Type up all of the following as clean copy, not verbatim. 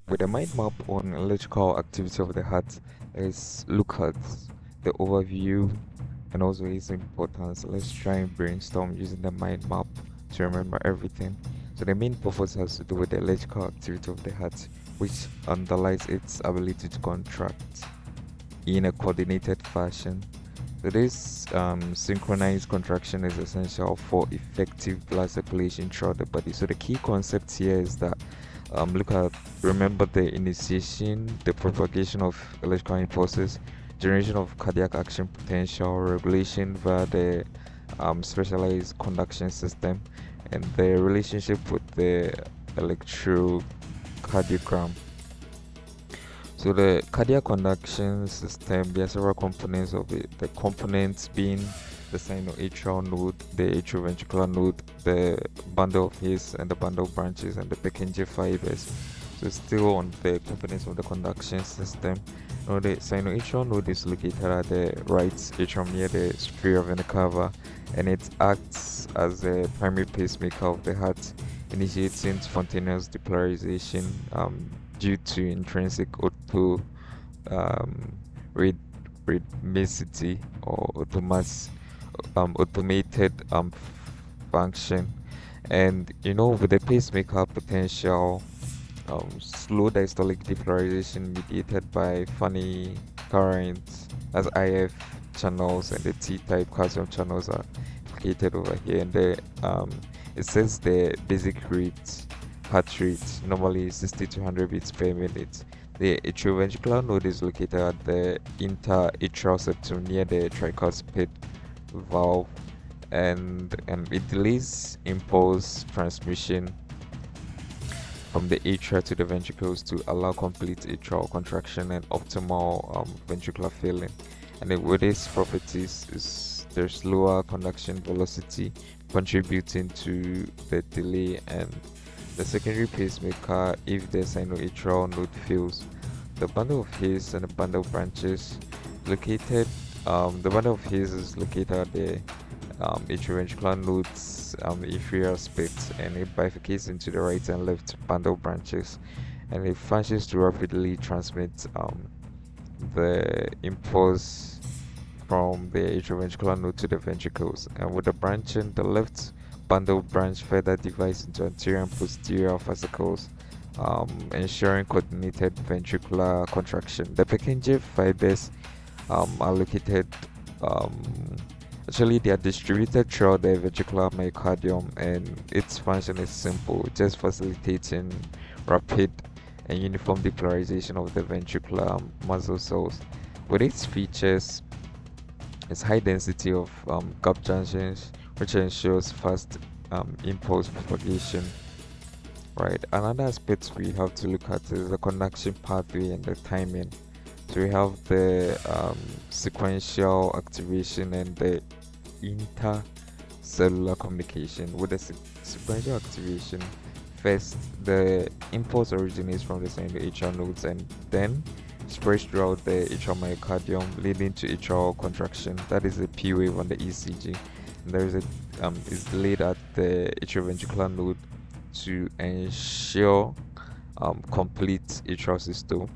With a mind map on electrical activity of the heart, let's look at the overview and also its importance. Let's try and brainstorm using the mind map to remember everything. So the main purpose has to do with the electrical activity of the heart, which underlies its ability to contract in a coordinated fashion. So this synchronized contraction is essential for effective blood circulation throughout the body. So the key concept here is that remember the initiation, the propagation of electrical impulses, generation of cardiac action potential, regulation via the specialized conduction system, and the relationship with the electrocardiogram. So the cardiac conduction system, there are several components of it. The components being the sinoatrial node, the atrioventricular node, the bundle of his and the bundle branches, and the Purkinje fibers. So still on the components of the conduction system. Now the sinoatrial node is located at the right atrium near the superior vena cava, and it acts as a primary pacemaker of the heart, initiating spontaneous depolarization due to intrinsic um, rhyth- rhythmicity or automated function. And with the pacemaker potential, slow diastolic depolarization mediated by funny currents as IF channels, and the T-type calcium channels are located over here. And it says the basic rate, heart rate, normally 60 to 100 beats per minute. The atrioventricular node is located at the interatrial septum near the tricuspid valve, and it delays impulse transmission from the atria to the ventricles to allow complete atrial contraction and optimal ventricular filling. And with its properties, there's lower conduction velocity contributing to the delay, and the secondary pacemaker if the sinoatrial node fails. The bundle of His and the bundle branches located. The bundle of His is located at the atrioventricular nodes inferior split, and it bifurcates into the right and left bundle branches, and it functions to rapidly transmit the impulse from the atrioventricular node to the ventricles. And with the branching, the left bundle branch further divides into anterior and posterior fascicles, ensuring coordinated ventricular contraction. The Purkinje fibers are located um, actually, they are distributed throughout the ventricular myocardium, and its function is simple, just facilitating rapid and uniform depolarization of the ventricular muscle cells. With its features, its high density of gap junctions, which ensures fast impulse propagation. Right. Another aspect we have to look at is the conduction pathway and the timing. So we have the sequential activation and the intercellular communication. With the sequential activation, first the impulse originates from the atrial nodes and then spreads throughout the atrial myocardium, leading to atrial contraction. That is a P wave on the ECG. And there is a is delayed at the atrioventricular node to ensure complete atrial systole,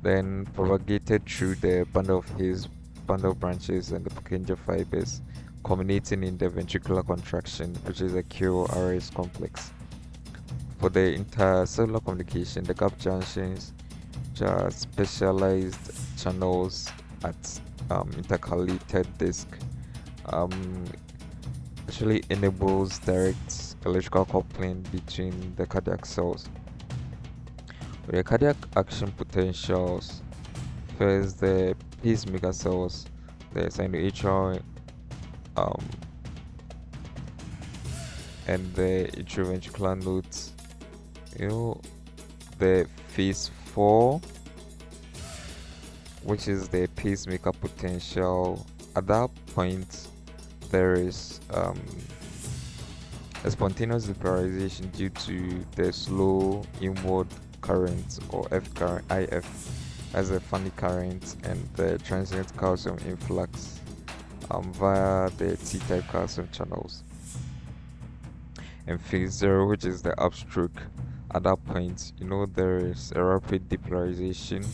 then propagated through the bundle of His, bundle branches, and the Purkinje fibers, culminating in the ventricular contraction, which is a QRS complex. For the intercellular communication, the gap junctions, which are specialized channels at intercalated disc, um, actually enables direct electrical coupling between the cardiac cells. With the cardiac action potentials, first the pacemaker cells, the sinoatrial um, and the atrioventricular nodes. You know, the phase 4, which is the pacemaker potential. At that point, there is a spontaneous depolarization due to the slow inward current or F current, IF, as a funny current, and the transient calcium influx via the T-type calcium channels. And phase 0, which is the upstroke, At that point, there is a rapid depolarization,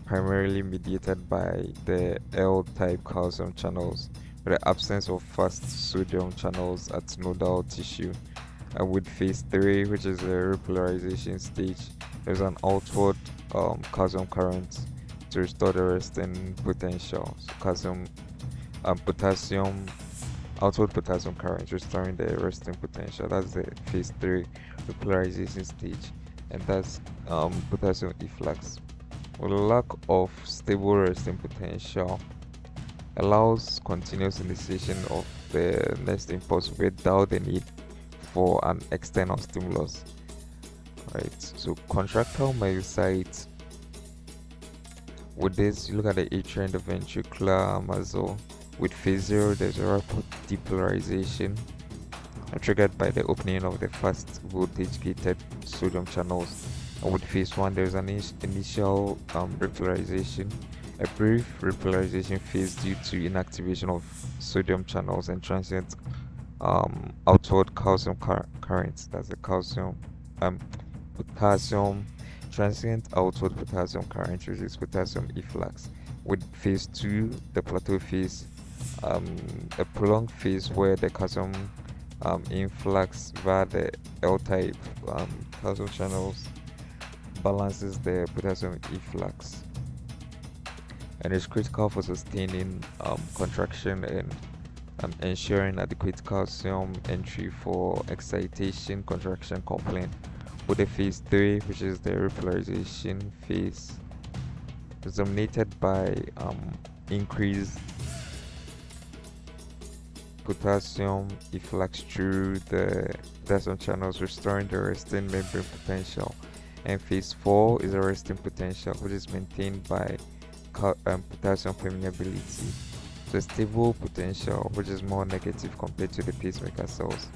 primarily mediated by the L-type calcium channels, with the absence of fast sodium channels at nodal tissue. And with phase 3, which is the repolarization stage, there's an outward calcium current to restore the resting potential. So potassium, outward potassium current restoring the resting potential. That's the phase 3 repolarization stage, and that's potassium efflux. With a lack of stable resting potential, allows continuous initiation of the next impulse without the need for an external stimulus. Right. So contractile myocytes. With this, you look at the atrial and the ventricular muscle. With phase 0, there's a rapid depolarization triggered by the opening of the fast voltage gated sodium channels. And with phase 1, there's an initial repolarization, a brief repolarization phase due to inactivation of sodium channels and transient outward calcium currents. That's the um, potassium, transient outward potassium current, which is potassium efflux. With phase 2, the plateau phase, a prolonged phase where the calcium influx via the L-type calcium channels balances the potassium efflux, and is critical for sustaining contraction and ensuring adequate calcium entry for excitation contraction coupling. With the phase 3, which is the repolarization phase, is dominated by increased potassium efflux through the potassium channels, restoring the resting membrane potential. And phase 4 is a resting potential, which is maintained by potassium permeability. So stable potential, which is more negative compared to the pacemaker cells.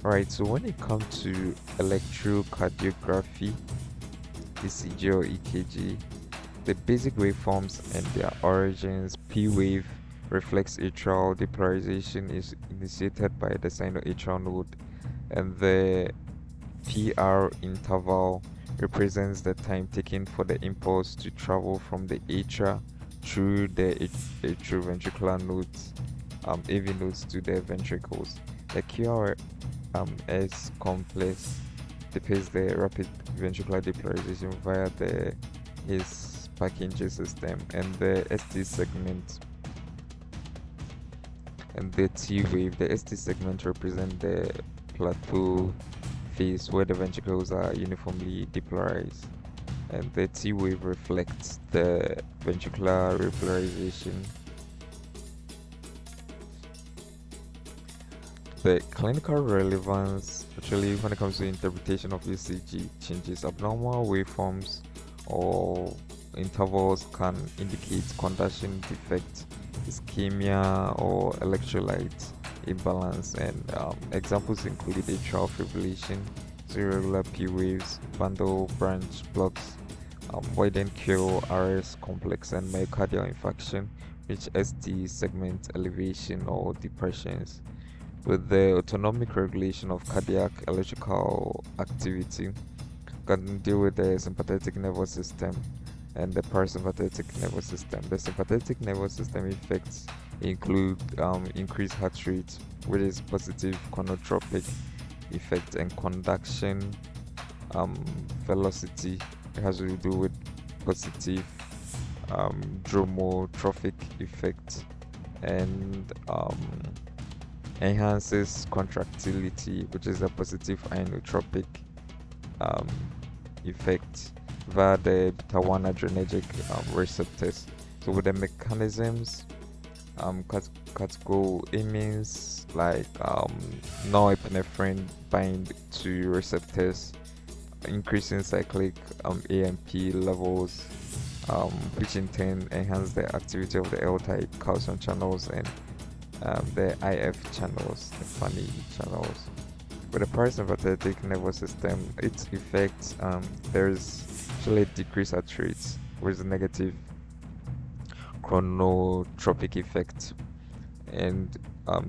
Alright, so when it comes to electrocardiography, ECG or EKG, the basic waveforms and their origins. P wave reflects atrial depolarization is initiated by the sinoatrial node, and the PR interval represents the time taken for the impulse to travel from the atria through the atrioventricular nodes, AV nodes to the ventricles. The QRS complex depicts the rapid ventricular depolarization via the his Purkinje system, and the ST segment and the T wave. The ST segment represent the plateau phase where the ventricles are uniformly depolarized, and the T wave reflects the ventricular repolarization. The clinical relevance, actually, when it comes to interpretation of ECG changes, abnormal waveforms or intervals can indicate conduction defect, ischemia, or electrolyte imbalance, and examples include atrial fibrillation, irregular P waves, bundle branch blocks, widened QRS complex, and myocardial infarction, which ST segment elevation or depressions. With the autonomic regulation of cardiac electrical activity, can deal with the sympathetic nervous system and the parasympathetic nervous system. The sympathetic nervous system effects include increased heart rate, which is positive chronotropic effect, and conduction velocity. It has to do with positive dromotrophic effect, and enhances contractility, which is a positive inotropic um, effect via the beta 1 adrenergic receptors. So with the mechanisms, catecholamines like norepinephrine bind to receptors, increasing cyclic AMP levels, which in turn enhance the activity of the L-type calcium channels and the IF channels, the funny channels. With the parasympathetic nervous system, its effects, there's actually a decreased heart rate with a negative chronotropic effect, and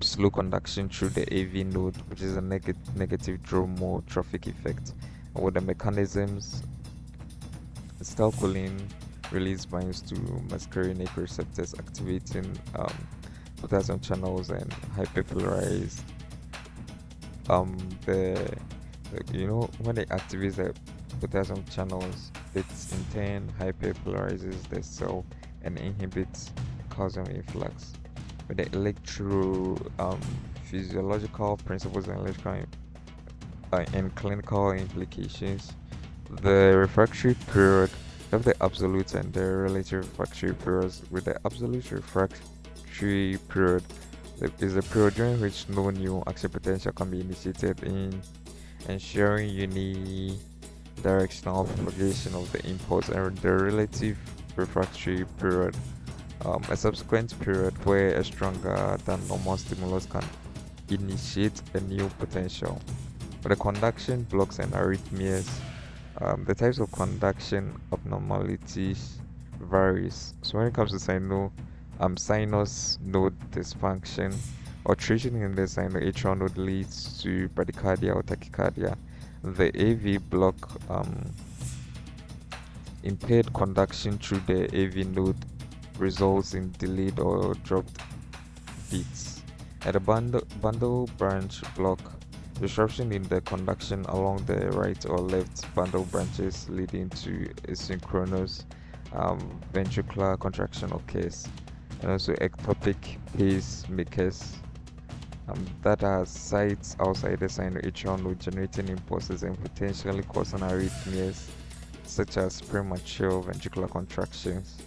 slow conduction through the AV node, which is a negative dromo trophic effect, and with the mechanisms, acetylcholine release binds to muscarinic receptors, activating potassium channels and hyperpolarize um the, when it activates the potassium channels, it in turn hyperpolarizes the cell and inhibits calcium influx. With the electro physiological principles and electrical and clinical implications, the refractory period of the absolute and the relative refractory periods. With the absolute refractory period, there is a period during which no new action potential can be initiated in ensuring unidirectional propagation of the impulse, and the relative refractory period, a subsequent period where a stronger than normal stimulus can initiate a new potential. For the conduction blocks and arrhythmias, the types of conduction abnormalities varies. So when it comes to sinus node dysfunction, alteration in the sinoatrial node leads to bradycardia or tachycardia. The AV block, impaired conduction through the AV node results in delayed or dropped beats. At a bundle branch block, disruption in the conduction along the right or left bundle branches leading to asynchronous ventricular contraction occurs, and also ectopic pacemakers that are sites outside the sinoatrial node generating impulses and potentially causing arrhythmias such as premature ventricular contractions.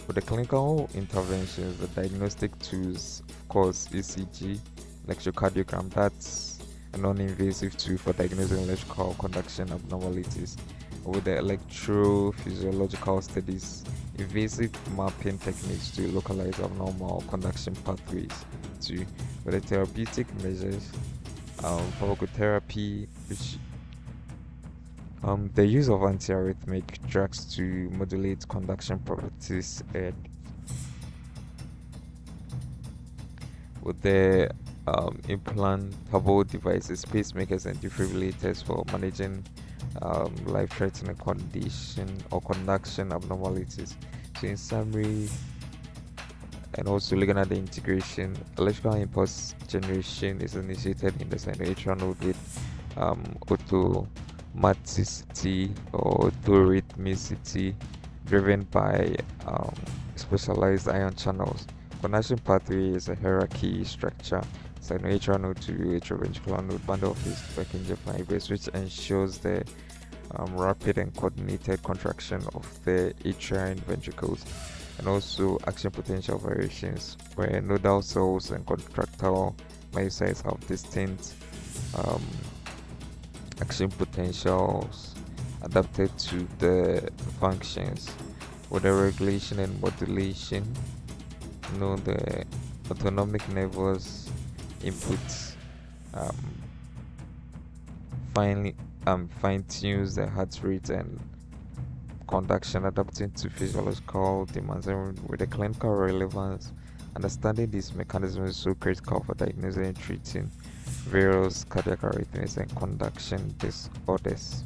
For the clinical interventions, the diagnostic tools, of course, ECG, electrocardiogram, that's a non-invasive tool for diagnosing electrical conduction abnormalities. With the electrophysiological studies, invasive mapping techniques to localize abnormal conduction pathways. Two, with the therapeutic measures, pharmacotherapy, which the use of antiarrhythmic drugs to modulate conduction properties, and with the implantable devices, pacemakers, and defibrillators for managing life-threatening condition or conduction abnormalities. So, in summary, and also looking at the integration, electrical impulse generation is initiated in the sinoatrial node with automaticity or autorhythmicity driven by specialized ion channels. Conduction pathway is a hierarchy structure. Sinoatrial node to atrioventricular node bundle of Purkinje fibers, which ensures the rapid and coordinated contraction of the atrial ventricles, and also action potential variations where nodal cells and contractile myocytes have distinct um, action potentials adapted to the functions. With the regulation and modulation, the autonomic nervous inputs um, finally fine tunes the heart rate and conduction, adapting to physiological demands. And with the clinical relevance, understanding these mechanisms is so critical for diagnosing and treating various cardiac arrhythmias and conduction disorders.